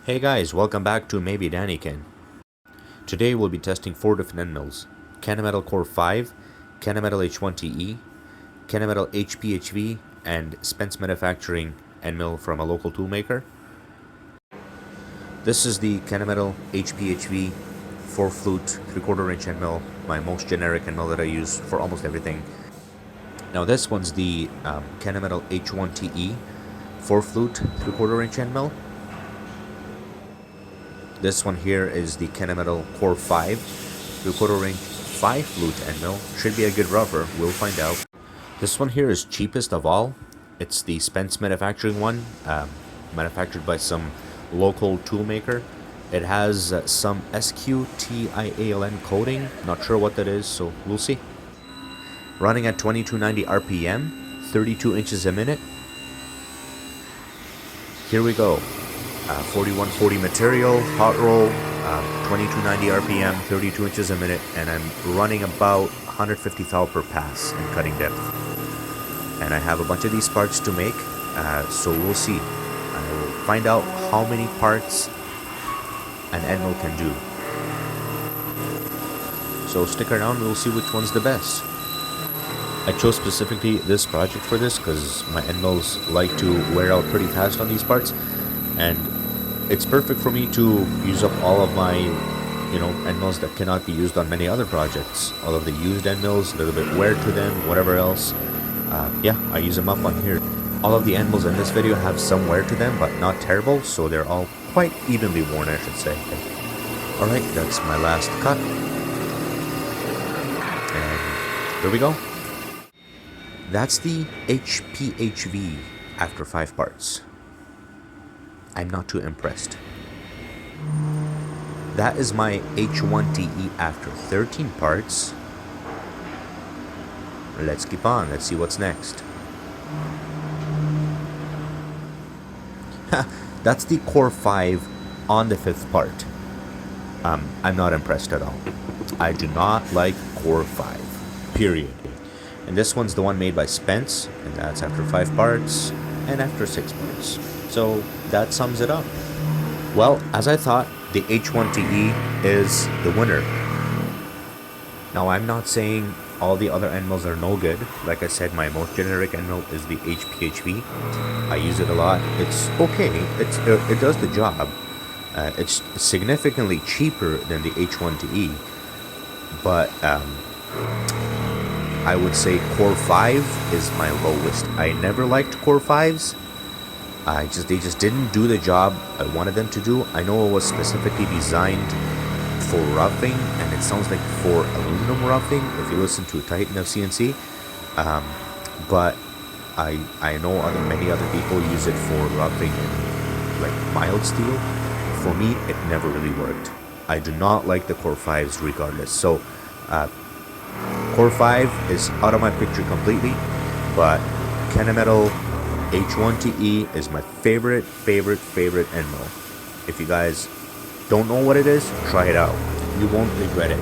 Hey guys, welcome back to Maybe Danny Can. Today we'll be testing 4 different end mills: Kennametal Kor 5, Kennametal H1TE, Kennametal HPHV, and Spence Manufacturing end mill from a local toolmaker. This is the Kennametal HPHV 4-flute 3/4 inch end mill, my most generic end mill that I use for almost everything. Now this one's the Kennametal H1TE 4-flute 3/4 inch end mill. This one here is the Kennametal Kor 5 3/4 inch 5-flute end mill. Should be a good rougher, we'll find out. This one here is cheapest of all. It's the Spence Manufacturing one, manufactured by some local toolmaker. It has some SQTIALN coating, not sure what that is, so we'll see. Running at 2290 RPM, 32 inches a minute. Here we go. 4140 material, hot roll, 2290 RPM, 32 inches a minute, and I'm running about 150 thou per pass in cutting depth. And I have a bunch of these parts to make, so we'll see. I will find out how many parts an end mill can do. So stick around, we'll see which one's the best. I chose specifically this project for this because my end mills like to wear out pretty fast on these parts, and it's perfect for me to use up all of my end mills that cannot be used on many other projects. All of the used end mills, a little bit wear to them, whatever else. Yeah, I use them up on here. All of the end mills in this video have some wear to them, but not terrible, so they're all quite evenly worn, I should say. Alright, that's my last cut. And there we go. That's the HPHV after 5 parts. I'm not too impressed. That is my H1TE after 13 parts. Let's keep on. Let's see what's next. That's the Kor 5 on the 5th part. I'm not impressed at all. I do not like Kor 5. Period. And this one's the one made by Spence, and that's after 5 parts and after 6 parts. So that sums it up. Well, as I thought, the H1TE is the winner. Now, I'm not saying all the other end mills are no good. Like I said, my most generic end mill is the HPHV. I use it a lot. It's okay. It does the job. It's significantly cheaper than the H1TE, but I would say Kor 5 is my lowest. I never liked Kor 5s. They just didn't do the job I wanted them to do. I know it was specifically designed for roughing, and it sounds like for aluminum roughing if you listen to Titan of CNC. But I know many other people use it for roughing in like mild steel. For me, it never really worked. I do not like the Kor 5s regardless. So Kor 5 is out of my picture completely, but Kennametal H1TE is my favorite end mill. If you guys don't know what it is, try it out. You won't regret it.